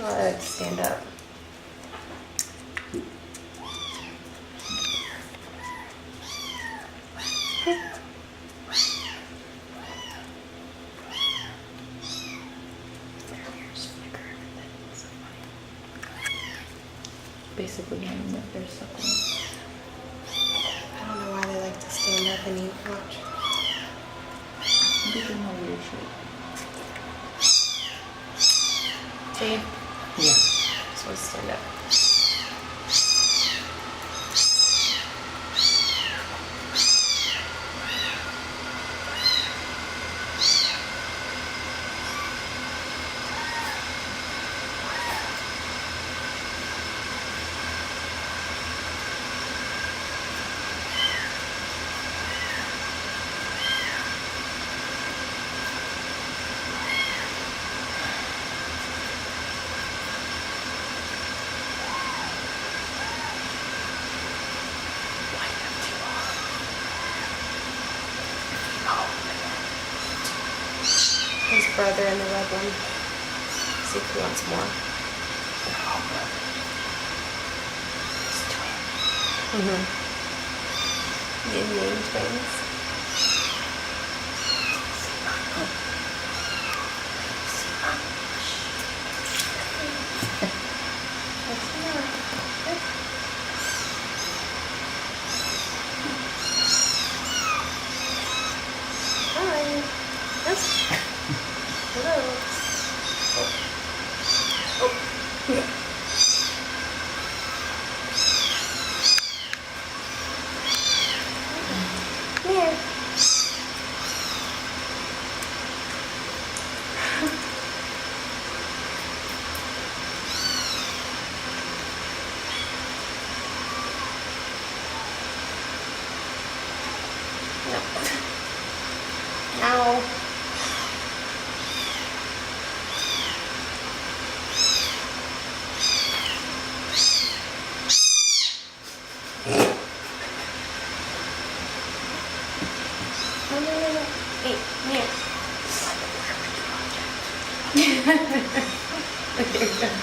Let's stand up. Basically, hanging up there suckling. I don't know why they like to stand up and eat. Watch. Maybe they're not weird shape. See? Yeah. So let's stand up. His brother and the red one. See if he wants more. They're all brothers. It's twins. Yin Yang twins. Hi. Yes. Hello. Oh. Here. No. Ow. No. Hey, come here. Look, there it goes.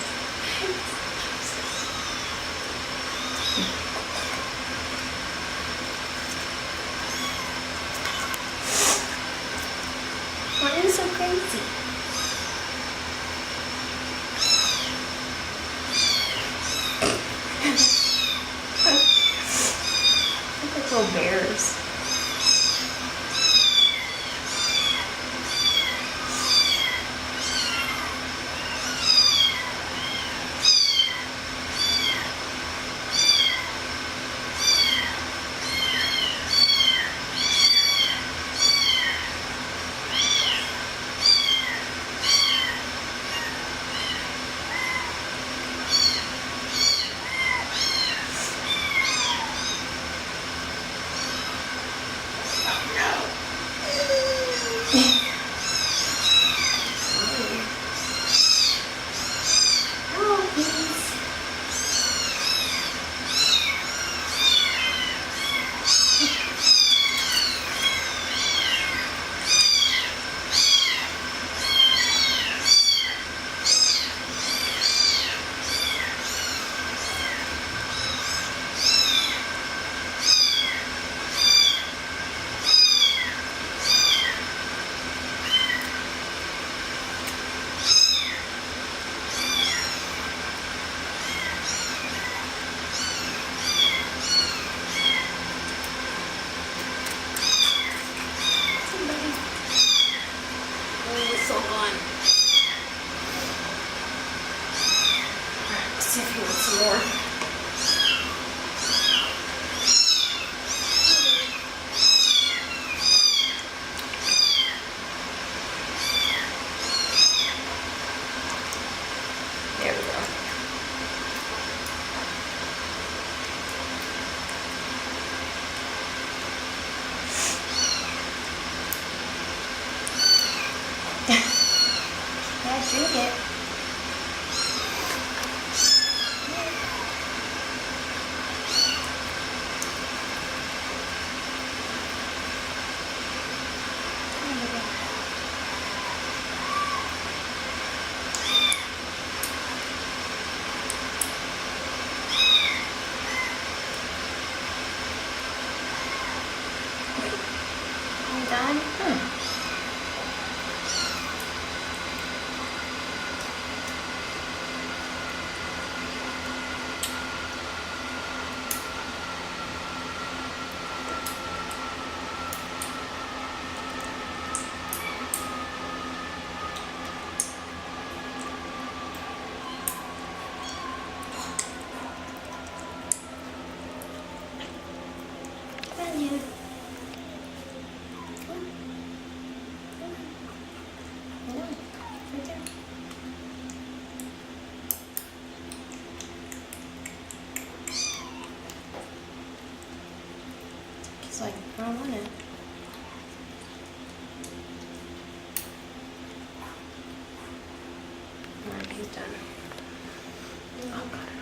Why are you so crazy? Look like little bears. Oh, please. Somebody. Oh, it's so gone. Alright, let's see if he wants some more. There we go. Yeah, drink it. I don't want it. Alright, he's done. Oh god.